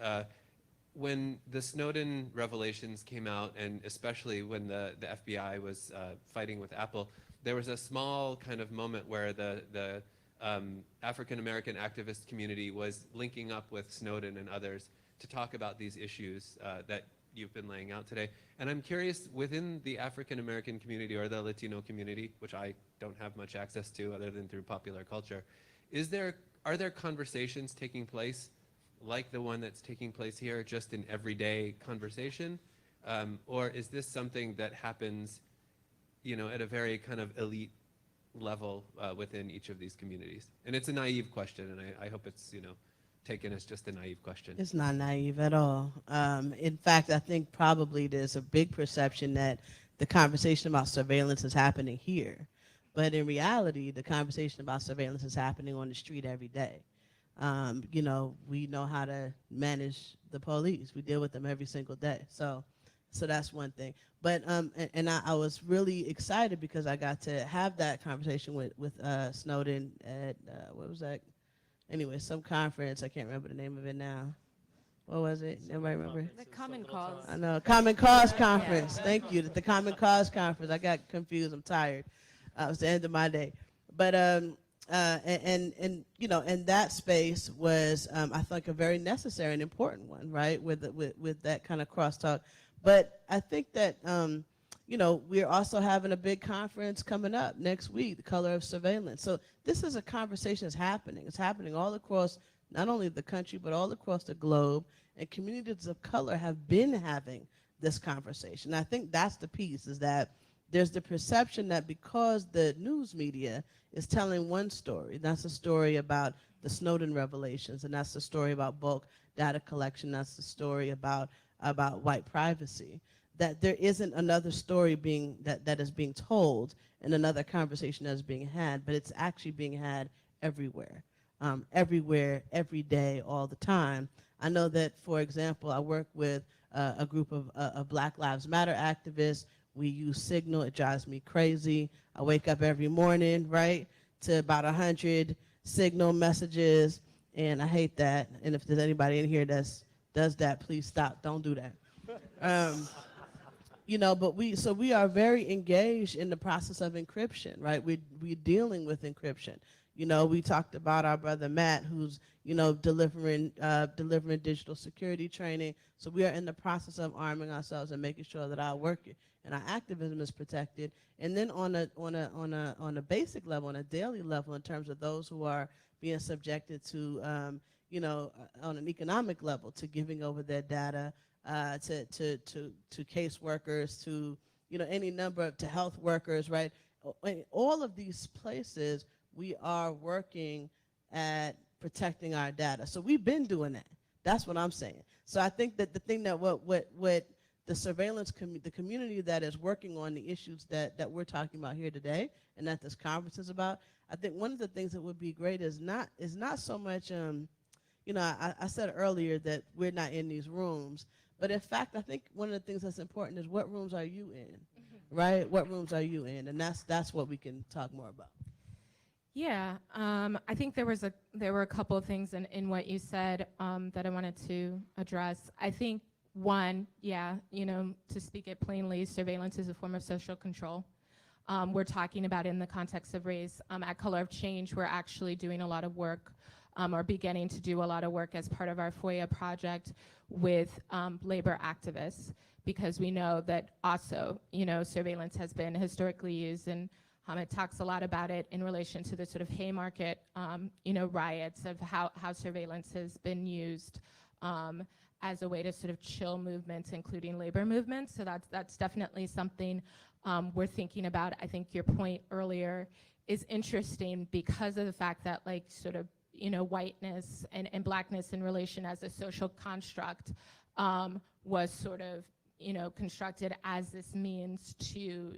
Speaker 8: When the Snowden revelations came out, and especially when the FBI was fighting with Apple, there was a small kind of moment where the African-American activist community was linking up with Snowden and others to talk about these issues that you've been laying out today. And I'm curious, within the African-American community or the Latino community, which I don't have much access to other than through popular culture, are there conversations taking place like the one that's taking place here, just in everyday conversation? Or is this something that happens, at a very kind of elite level within each of these communities? And it's a naive question, and I hope it's, taken as just a naive question.
Speaker 5: It's not naive at all. In fact, I think probably there's a big perception that the conversation about surveillance is happening here. But in reality, the conversation about surveillance is happening on the street every day. We know how to manage the police. We deal with them every single day. So that's one thing. But I was really excited because I got to have that conversation with Snowden at what was that? Anyway, some conference. I can't remember the name of it now. What was it? Anybody remember?
Speaker 1: The Common Cause.
Speaker 5: I know, Common Cause Conference. Yeah. Thank you. The Common Cause Conference. I got confused. I'm tired. It was the end of my day. But and that space was I think a very necessary and important one, right? With that kind of crosstalk. But I think that we're also having a big conference coming up next week, The Color of Surveillance. So this is a conversation that's happening. It's happening all across not only the country, but all across the globe. And communities of color have been having this conversation. I think that's the piece, is that there's the perception that because the news media is telling one story, that's a story about the Snowden revelations, and that's the story about bulk data collection, that's the story about white privacy, that there isn't another story that is being told and another conversation that is being had, but it's actually being had everywhere, every day, all the time. I know that, for example, I work with a group of Black Lives Matter activists. We use Signal. It drives me crazy. I wake up every morning, right, to about 100 Signal messages, and I hate that. And if there's anybody in here that does that, please stop. Don't do that. But we are very engaged in the process of encryption, right? We're dealing with encryption. We talked about our brother Matt, who's delivering digital security training. So we are in the process of arming ourselves and making sure that our work and our activism is protected. And then on a basic level, on a daily level, in terms of those who are being subjected to on an economic level, to giving over their data to caseworkers, to any number to health workers, right? In all of these places, we are working at protecting our data. So we've been doing that. That's what I'm saying. So I think that the thing that what the surveillance the community that is working on the issues that we're talking about here today and that this conference is about, I think one of the things that would be great is not so much I said earlier that we're not in these rooms, but in fact I think one of the things that's important is what rooms are you in, right? What rooms are you in? And that's what we can talk more about.
Speaker 4: Yeah, I think there were a couple of things in what you said that I wanted to address. I think one, to speak it plainly, surveillance is a form of social control. We're talking about in the context of race. At Color of Change, we're actually doing a lot of work, or beginning to do a lot of work as part of our FOIA project with labor activists, because we know that also, surveillance has been historically used, and it talks a lot about it in relation to the sort of Haymarket, riots, of how surveillance has been used as a way to sort of chill movements, including labor movements. So that's definitely something we're thinking about. I think your point earlier is interesting because of the fact that whiteness and blackness in relation as a social construct was sort of, constructed as this means to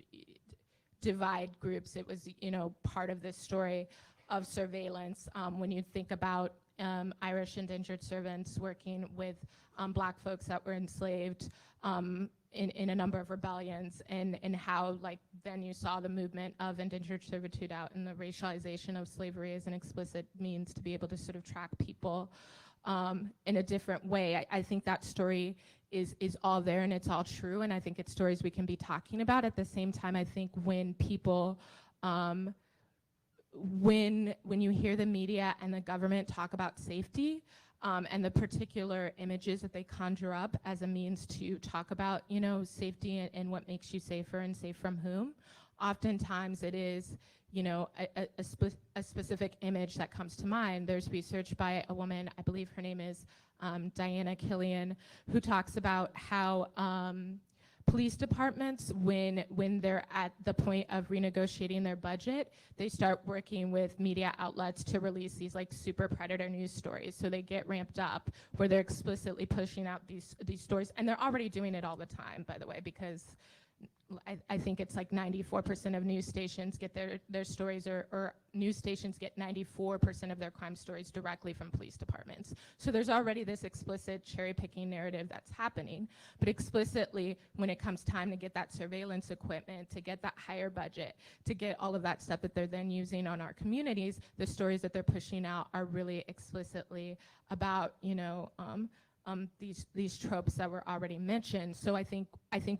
Speaker 4: divide groups. It was, part of this story of surveillance. When you think about Irish indentured servants working with Black folks that were enslaved in a number of rebellions, and how then you saw the movement of indentured servitude out and the racialization of slavery as an explicit means to be able to sort of track people in a different way. I think that story is all there and it's all true, and I think it's stories we can be talking about. At the same time, I think when people when you hear the media and the government talk about safety and the particular images that they conjure up as a means to talk about, safety and what makes you safer and safe from whom, oftentimes it is, a specific image that comes to mind. There's research by a woman, I believe her name is Diana Killian, who talks about how police departments, when they're at the point of renegotiating their budget, they start working with media outlets to release these super predator news stories. So they get ramped up where they're explicitly pushing out these stories, and they're already doing it all the time, by the way, because I think it's 94% of news stations get their stories, or news stations get 94% of their crime stories directly from police departments. So there's already this explicit cherry-picking narrative that's happening. But explicitly, when it comes time to get that surveillance equipment, to get that higher budget, to get all of that stuff that they're then using on our communities, the stories that they're pushing out are really explicitly about, these tropes that were already mentioned. So I think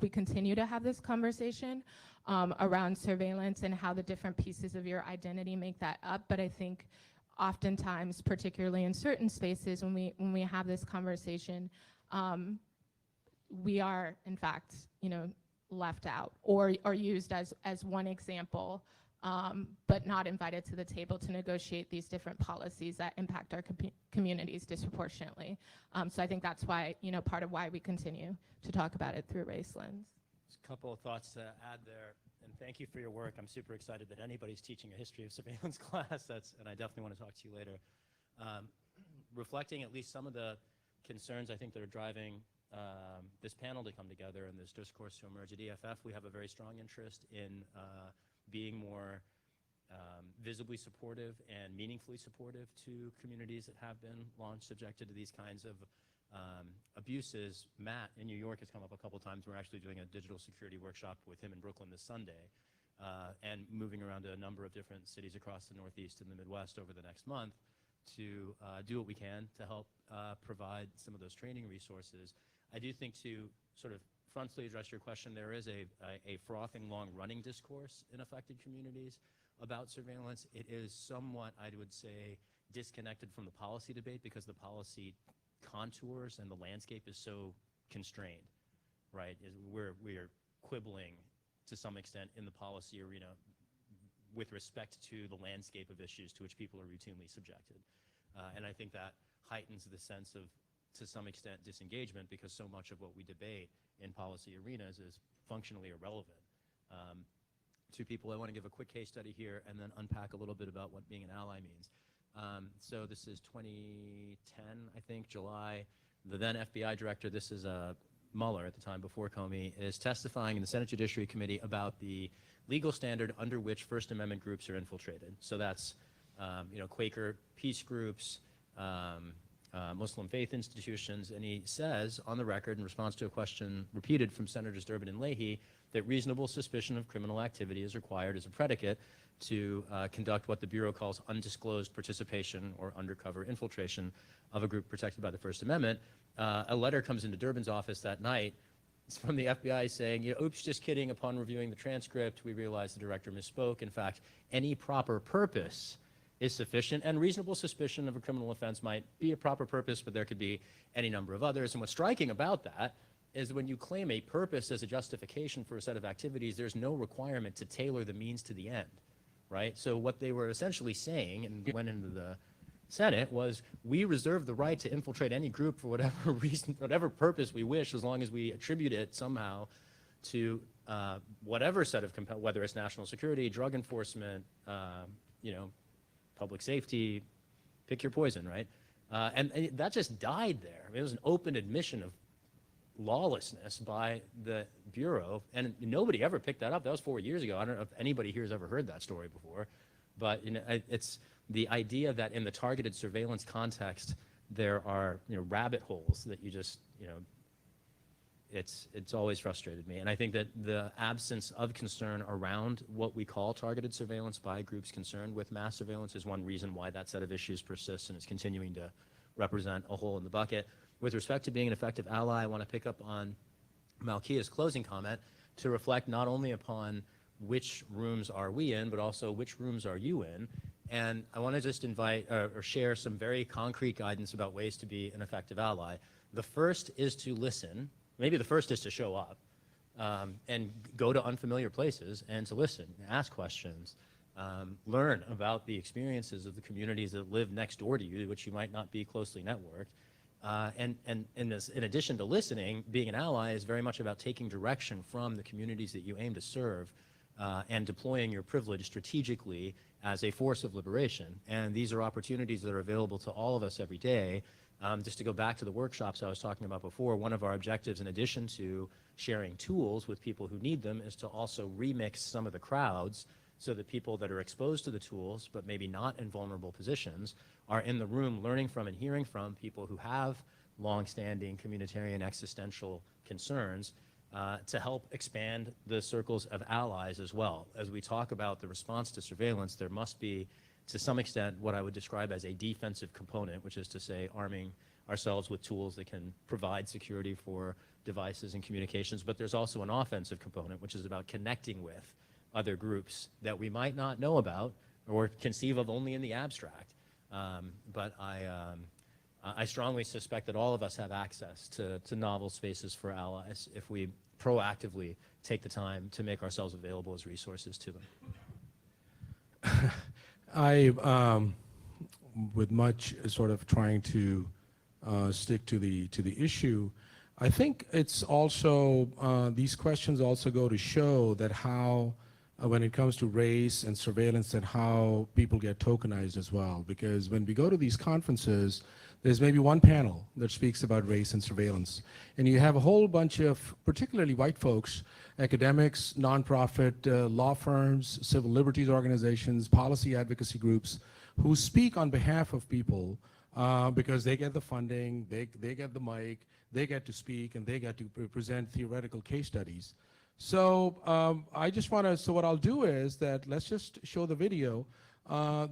Speaker 4: we continue to have this conversation around surveillance and how the different pieces of your identity make that up. But I think oftentimes, particularly in certain spaces, when we have this conversation, we are in fact, left out or used as one example, but not invited to the table to negotiate these different policies that impact our communities disproportionately. So I think that's why, part of why we continue to talk about it through race lens.
Speaker 3: Just a couple of thoughts to add there, and thank you for your work. I'm super excited that anybody's teaching a history of surveillance class, and I definitely want to talk to you later. Reflecting at least some of the concerns I think that are driving this panel to come together and this discourse to emerge at EFF, we have a very strong interest in being more visibly supportive and meaningfully supportive to communities that have been long subjected to these kinds of abuses. Matt in New York has come up a couple times. We're actually doing a digital security workshop with him in Brooklyn this Sunday, and moving around to a number of different cities across the Northeast and the Midwest over the next month to do what we can to help provide some of those training resources. I do think, to sort of frontally address your question, there is a frothing, long-running discourse in affected communities about surveillance. It is somewhat, I would say, disconnected from the policy debate because the policy contours and the landscape is so constrained, right? We are quibbling to some extent in the policy arena with respect to the landscape of issues to which people are routinely subjected. And I think that heightens the sense of, to some extent, disengagement, because so much of what we debate in policy arenas is functionally irrelevant. To people, I want to give a quick case study here and then unpack a little bit about what being an ally means. So this is 2010, I think, July. The then FBI director, this is Mueller at the time before Comey, is testifying in the Senate Judiciary Committee about the legal standard under which First Amendment groups are infiltrated. So that's Quaker peace groups, Muslim faith institutions, and he says on the record in response to a question repeated from Senators Durbin and Leahy that reasonable suspicion of criminal activity is required as a predicate to conduct what the Bureau calls undisclosed participation or undercover infiltration of a group protected by the First Amendment. A letter comes into Durbin's office that night. It's from the FBI saying, oops, just kidding. Upon reviewing the transcript, we realized the director misspoke. In fact, any proper purpose is sufficient, and reasonable suspicion of a criminal offense might be a proper purpose, but there could be any number of others. And what's striking about that is when you claim a purpose as a justification for a set of activities, there's no requirement to tailor the means to the end, right? So what they were essentially saying, and went into the Senate, was we reserve the right to infiltrate any group for whatever reason, whatever purpose we wish, as long as we attribute it somehow to whatever set of, whether it's national security, drug enforcement, public safety, pick your poison, right? And that just died there. I mean, it was an open admission of lawlessness by the Bureau, and nobody ever picked that up. That was 4 years ago. I don't know if anybody here has ever heard that story before, but it's the idea that in the targeted surveillance context, there are rabbit holes that you just, it's always frustrated me. And I think that the absence of concern around what we call targeted surveillance by groups concerned with mass surveillance is one reason why that set of issues persists and is continuing to represent a hole in the bucket. With respect to being an effective ally, I want to pick up on Malkia's closing comment to reflect not only upon which rooms are we in, but also which rooms are you in. And I want to just invite or share some very concrete guidance about ways to be an effective ally. The first is to listen. Maybe the first is to show up and go to unfamiliar places and to listen, ask questions, learn about the experiences of the communities that live next door to you, which you might not be closely networked. And in addition to listening, being an ally is very much about taking direction from the communities that you aim to serve and deploying your privilege strategically as a force of liberation. And these are opportunities that are available to all of us every day. Just to go back to the workshops I was talking about before, one of our objectives, in addition to sharing tools with people who need them, is to also remix some of the crowds so that people that are exposed to the tools, but maybe not in vulnerable positions, are in the room learning from and hearing from people who have long-standing communitarian existential concerns to help expand the circles of allies as well. As we talk about the response to surveillance, there must be, to some extent, what I would describe as a defensive component, which is to say arming ourselves with tools that can provide security for devices and communications. But there's also an offensive component, which is about connecting with other groups that we might not know about or conceive of only in the abstract. But I strongly suspect that all of us have access to novel spaces for allies if we proactively take the time to make ourselves available as resources to them.
Speaker 2: I, with much sort of trying to stick to the issue, I think it's also, these questions also go to show that how, when it comes to race and surveillance, and how people get tokenized as well. Because when we go to these conferences, there's maybe one panel that speaks about race and surveillance. And you have a whole bunch of particularly white folks, academics, nonprofit, law firms, civil liberties organizations, policy advocacy groups, who speak on behalf of people because they get the funding, they get the mic, they get to speak, and they get to present theoretical case studies. So I just want to, so what I'll do is that let's just show the video.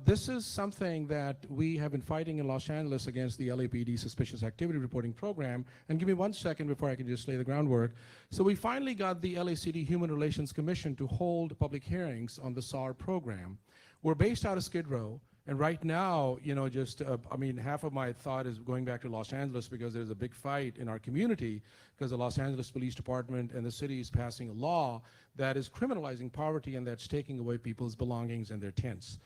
Speaker 2: This is something that we have been fighting in Los Angeles against the LAPD Suspicious Activity Reporting Program. And give me 1 second before I can just lay the groundwork. So we finally got the LACD Human Relations Commission to hold public hearings on the SAR program. We're based out of Skid Row. And right now, I mean, half of my thought is going back to Los Angeles because there's a big fight in our community because the Los Angeles Police Department and the city is passing a law that is criminalizing poverty and that's taking away people's belongings and their tents.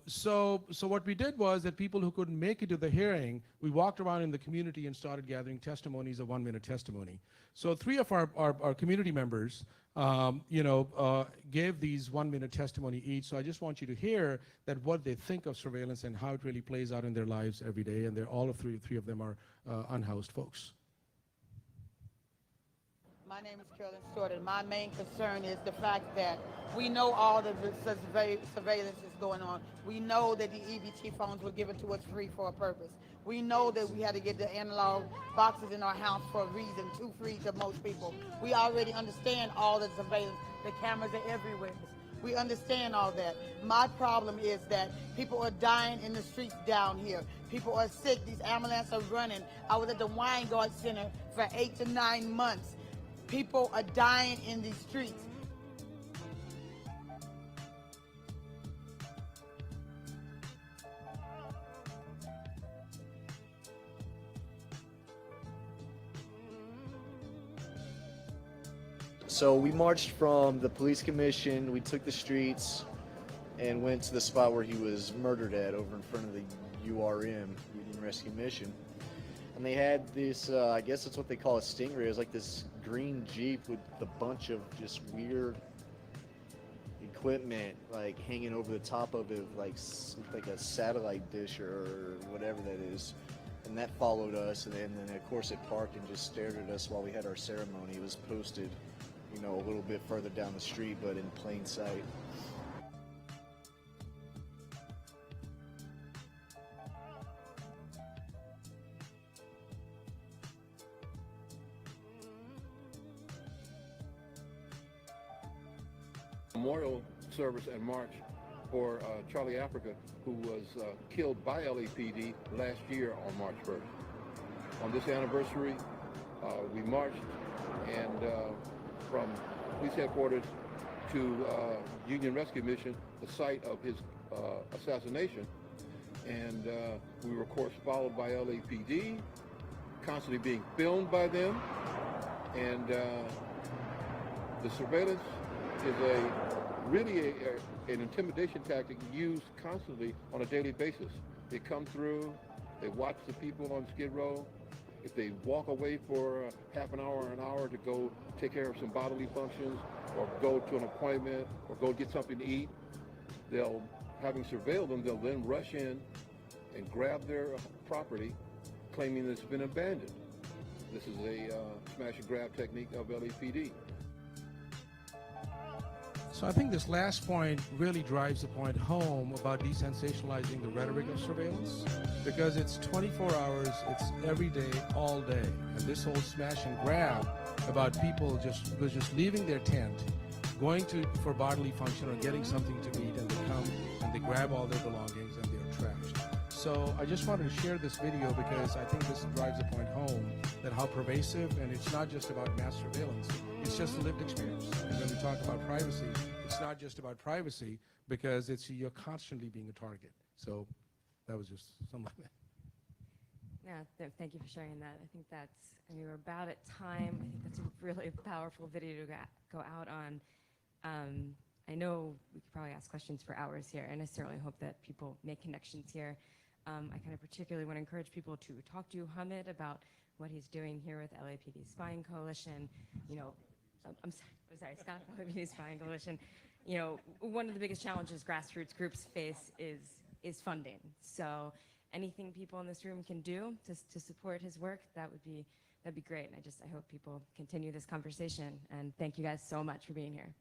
Speaker 2: So what we did was that people who couldn't make it to the hearing, we walked around in the community and started gathering testimonies, a 1-minute testimony. So 3 of our community members, gave these 1-minute testimony each. So I just want you to hear that what they think of surveillance and how it really plays out in their lives every day. And they're all of three of them are unhoused folks.
Speaker 9: My name is Carolyn Stewart, and my main concern is the fact that we know all the surveillance is going on. We know that the EBT phones were given to us free for a purpose. We know that we had to get the analog boxes in our house for a reason, too free to most people. We already understand all the surveillance. The cameras are everywhere. We understand all that. My problem is that people are dying in the streets down here. People are sick. These ambulances are running. I was at the Weingart Center for 8 to 9 months. People are dying in these streets.
Speaker 10: So we marched from the police commission, we took the streets and went to the spot where he was murdered at over in front of the URM, Union Rescue Mission. And they had this, I guess that's what they call a Stingray. It was like this green Jeep with a bunch of just weird equipment like hanging over the top of it, like a satellite dish or whatever that is. And that followed us, and then of course it parked and just stared at us while we had our ceremony. It was posted, a little bit further down the street, but in plain sight.
Speaker 11: memorial service and march for Charlie Africa, who was killed by LAPD last year on March 1st. On this anniversary, we marched and from police headquarters to Union Rescue Mission, the site of his assassination. And we were, of course, followed by LAPD, constantly being filmed by them. And the surveillance is really an intimidation tactic used constantly on a daily basis. They come through, they watch the people on Skid Row. If they walk away for half an hour or an hour to go take care of some bodily functions or go to an appointment or go get something to eat, having surveilled them, they'll then rush in and grab their property, claiming that it's been abandoned. This is a smash and grab technique of LAPD.
Speaker 2: So I think this last point really drives the point home about desensationalizing the rhetoric of surveillance, because it's 24 hours, it's every day, all day. And this whole smash and grab about people just leaving their tent, going for bodily function or getting something to eat, and they come and they grab all their belongings and they're trashed. So I just wanted to share this video because I think this drives the point home that how pervasive, and it's not just about mass surveillance, it's just a lived experience. And when we talk about privacy, it's not just about privacy because you're constantly being a target. So that was just something like that.
Speaker 1: Yeah, thank you for sharing that. I think we're about at time. I think that's a really powerful video to go out on. I know we could probably ask questions for hours here, and I certainly hope that people make connections here. I kind of particularly want to encourage people to talk to Hamid about what he's doing here with LAPD Spying Coalition. I'm sorry, Scott, LAPD Spying Coalition. One of the biggest challenges grassroots groups face is funding. So anything people in this room can do to support his work, that'd be great. And I hope people continue this conversation. And thank you guys so much for being here.